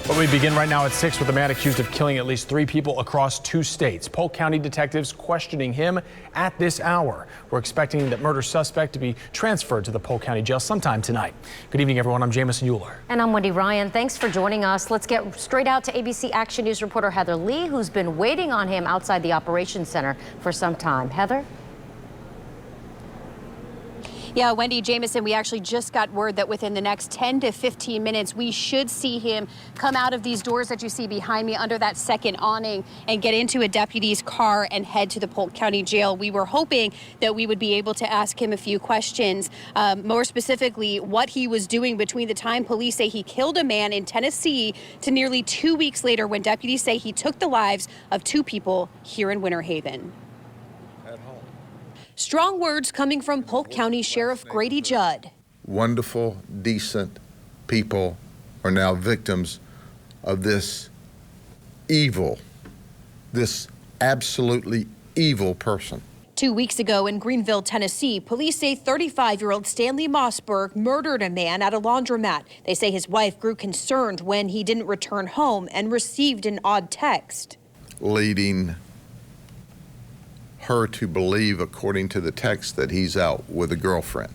But we begin right now at 6 with a man accused of killing at least 3 people across 2 states. Polk County detectives questioning him at this hour. We're expecting that murder suspect to be transferred to the Polk County Jail sometime tonight. Good evening, everyone. I'm Jamison Euler. And I'm Wendy Ryan. Thanks for joining us. Let's get straight out to ABC Action News reporter Heather Lee, who's been waiting on him outside the Operations Center for some time. Heather? Yeah, Wendy, Jamison, we actually just got word that within the next 10 to 15 minutes, we should see him come out of these doors that you see behind me under that second awning and get into a deputy's car and head to the Polk County Jail. We were hoping that we would be able to ask him a few questions, more specifically what he was doing between the time police say he killed a man in Tennessee to nearly 2 weeks later when deputies say he took the lives of 2 people here in Winter Haven. Strong words coming from Polk County Sheriff Grady Judd. Wonderful, decent people are now victims of this evil, this absolutely evil person. 2 weeks ago in Greenville, Tennessee, police say 35-year-old Stanley Mossberg murdered a man at a laundromat. They say his wife grew concerned when he didn't return home and received an odd text. Leading her to believe, according to the text, that he's out with a girlfriend.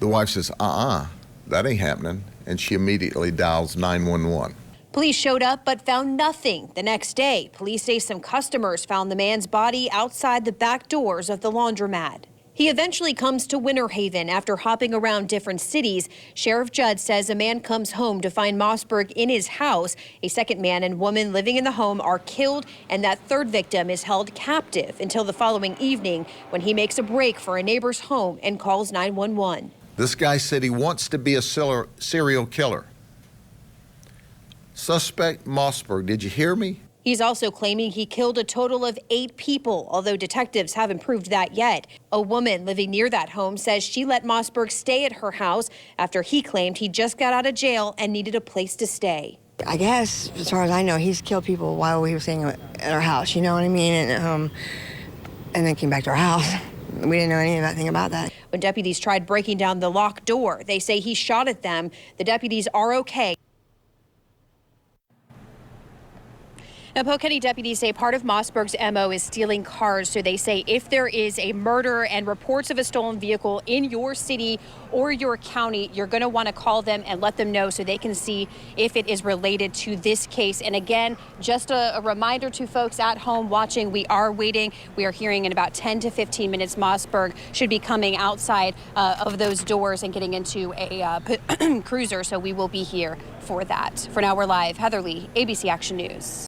The wife says, that ain't happening, and she immediately dials 911. Police showed up but found nothing. The next day, police say some customers found the man's body outside the back doors of the laundromat. He eventually comes to Winter Haven after hopping around different cities. Sheriff Judd says a man comes home to find Mossberg in his house. A second man and woman living in the home are killed, and that third victim is held captive until the following evening when he makes a break for a neighbor's home and calls 911. This guy said he wants to be a serial killer. Suspect Mossberg, did you hear me? He's also claiming he killed a total of 8 people, although detectives haven't proved that yet. A woman living near that home says she let Mossberg stay at her house after he claimed he just got out of jail and needed a place to stay. I guess, as far as I know, he's killed people while we were staying at our house, you know what I mean? And then came back to our house. We didn't know anything about that. When deputies tried breaking down the locked door, they say he shot at them. The deputies are okay. Now, Polk County deputies say part of Mossberg's MO is stealing cars. So they say if there is a murder and reports of a stolen vehicle in your city or your county, you're going to want to call them and let them know so they can see if it is related to this case. And again, just a reminder to folks at home watching, we are waiting. We are hearing in about 10 to 15 minutes, Mossberg should be coming outside of those doors and getting into a cruiser. So we will be here for that. For now, we're live. Heather Lee, ABC Action News.